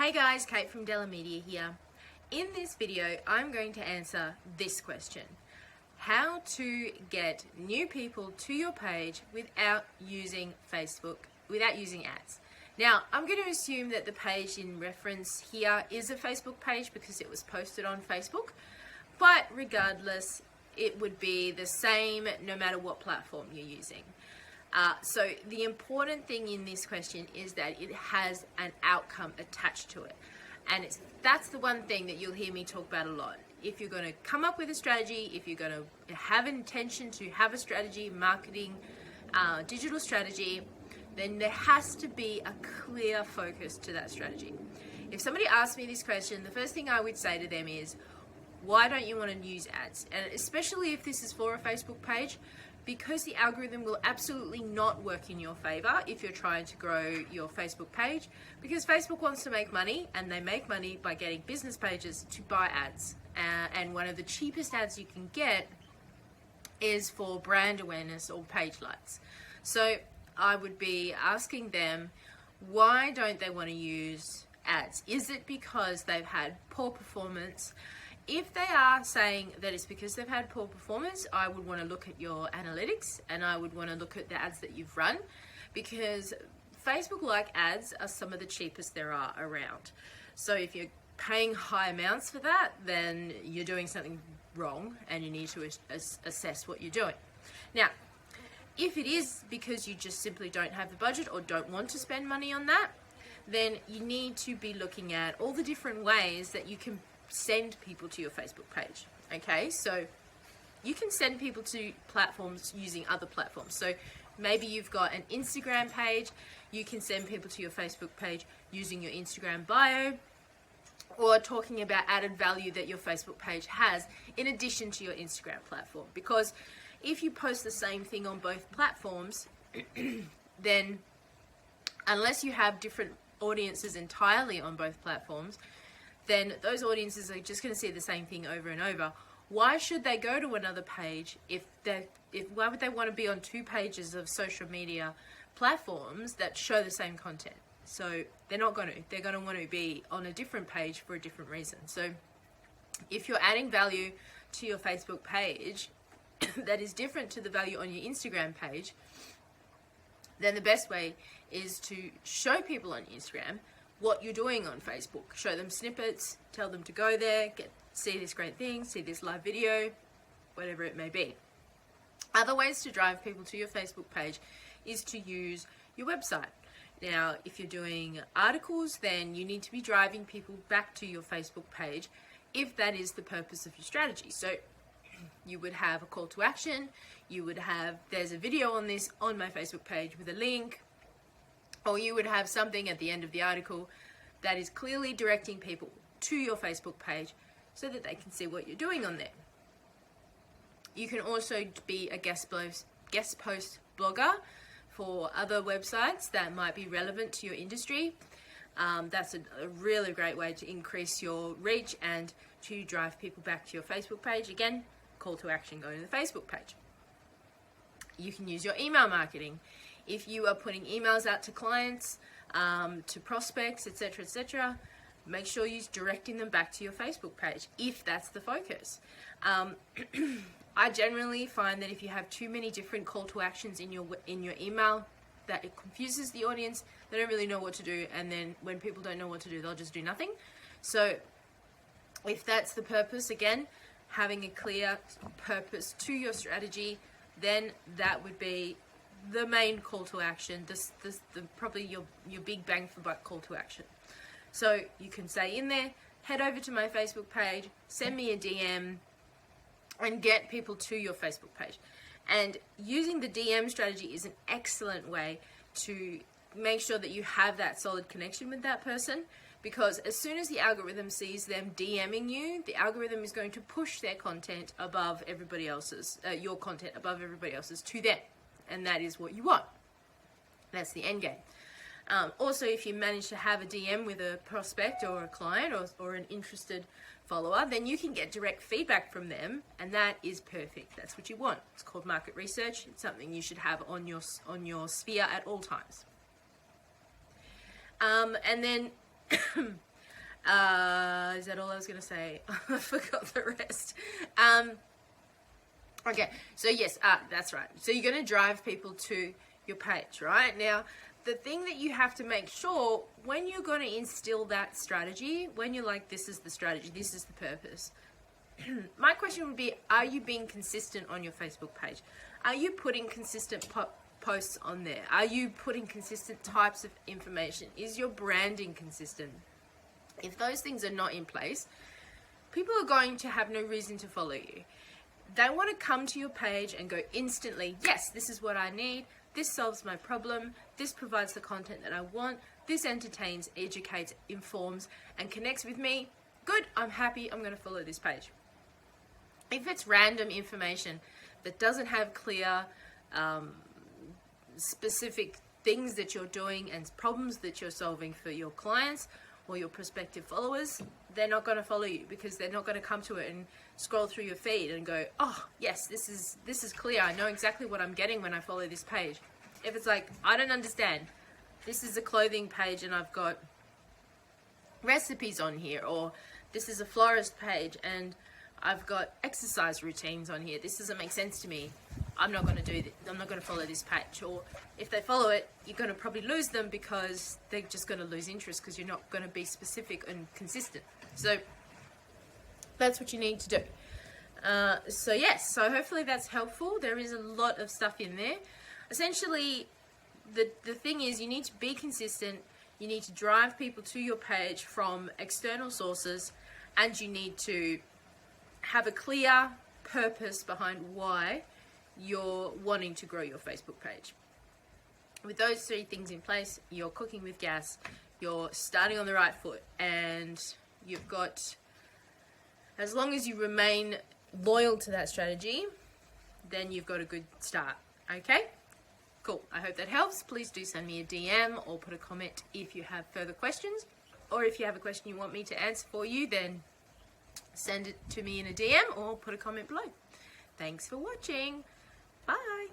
Hey guys, Kate from Della Media here. In this video, I'm going to answer this question. How to get new people to your page without using Facebook, without using ads. Now, I'm going to assume that the page in reference here is a Facebook page because it was posted on Facebook, but regardless, it would be the same no matter what platform you're using. So the important thing in this question is that it has an outcome attached to it. And that's the one thing that you'll hear me talk about a lot. If you're going to come up with a strategy, if you're going to have an intention to have a strategy, marketing, digital strategy, then there has to be a clear focus to that strategy. If somebody asks me this question, the first thing I would say to them is, why don't you want to use ads? And especially if this is for a Facebook page, because the algorithm will absolutely not work in your favor if you're trying to grow your Facebook page, because Facebook wants to make money, and they make money by getting business pages to buy ads. And one of the cheapest ads you can get is for brand awareness or page likes. So I would be asking them, why don't they want to use ads? Is it because they've had poor performance? If they are saying that it's because they've had poor performance, I would want to look at your analytics and I would want to look at the ads that you've run, because Facebook-like ads are some of the cheapest there are around. So if you're paying high amounts for that, then you're doing something wrong and you need to assess what you're doing. Now, if it is because you just simply don't have the budget or don't want to spend money on that, then you need to be looking at all the different ways that you can send people to your Facebook page. Okay, so you can send people to platforms using other platforms. So maybe you've got an Instagram page, you can send people to your Facebook page using your Instagram bio, or talking about added value that your Facebook page has in addition to your Instagram platform. Because if you post the same thing on both platforms, then unless you have different audiences entirely on both platforms, then those audiences are just going to see the same thing over and over. Why should they go to another page why would they want to be on two pages of social media platforms that show the same content? So they're not going to. They're going to want to be on a different page for a different reason. So if you're adding value to your Facebook page that is different to the value on your Instagram page, then the best way is to show people on Instagram what you're doing on Facebook. Show them snippets, tell them to go there, see this great thing, see this live video, whatever it may be. Other ways to drive people to your Facebook page is to use your website. Now, if you're doing articles, then you need to be driving people back to your Facebook page if that is the purpose of your strategy. So you would have a call to action, you would have, there's a video on this on my Facebook page with a link, or you would have something at the end of the article that is clearly directing people to your Facebook page so that they can see what you're doing on there. You can also be a guest post blogger for other websites that might be relevant to your industry. That's a really great way to increase your reach and to drive people back to your Facebook page. Again, call to action, go to the Facebook page. You can use your email marketing. If you are putting emails out to clients, to prospects, etc., make sure you're directing them back to your Facebook page if that's the focus. I generally find that if you have too many different call to actions in your email, that it confuses the audience. They don't really know what to do, and then when people don't know what to do, they'll just do nothing. So if that's the purpose, again, having a clear purpose to your strategy, then that would be the main call to action, probably your big bang for buck call to action. So you can say in there, head over to my Facebook page, send me a DM, and get people to your Facebook page. And using the DM strategy is an excellent way to make sure that you have that solid connection with that person, because as soon as the algorithm sees them DMing you, the algorithm is going to push their content above everybody else's, your content above everybody else's to them. And that is what you want. That's the end game. Also, if you manage to have a DM with a prospect or a client or an interested follower, then you can get direct feedback from them, and that is perfect. That's what you want. It's called market research. It's something you should have on your sphere at all times. And then Is that all I was going to say? I forgot the rest. Okay, so yes, that's right. So you're going to drive people to your page, right? Now, the thing that you have to make sure when you're going to instill that strategy, when you're like, this is the strategy, this is the purpose. My question would be, are you being consistent on your Facebook page? Are you putting consistent posts on there? Are you putting consistent types of information? Is your branding consistent? If those things are not in place, people are going to have no reason to follow you. They want to come to your page and go instantly, yes, this is what I need. This solves my problem. This provides the content that I want. This entertains, educates, informs, and connects with me. Good, I'm happy. I'm going to follow this page. If it's random information that doesn't have clear, specific things that you're doing and problems that you're solving for your clients or your prospective followers, they're not going to follow you because they're not going to come to it and scroll through your feed and go, oh yes, this is clear. I know exactly what I'm getting when I follow this page. If it's like, I don't understand, this is a clothing page and I've got recipes on here, or this is a florist page and I've got exercise routines on here, this doesn't make sense to me, I'm not going to do this. I'm not going to follow this page. Or if they follow it, you're going to probably lose them because they're just going to lose interest because you're not going to be specific and consistent. So that's what you need to do. So yes, so hopefully that's helpful. There is a lot of stuff in there. Essentially, the thing is, you need to be consistent. You need to drive people to your page from external sources, and you need to have a clear purpose behind why you're wanting to grow your Facebook page. With those three things in place, you're cooking with gas, you're starting on the right foot, and you've got, as long as you remain loyal to that strategy, then you've got a good start. Okay? Cool. I hope that helps. Please do send me a DM or put a comment if you have further questions. Or if you have a question you want me to answer for you, then send it to me in a DM or put a comment below. Thanks for watching. Bye.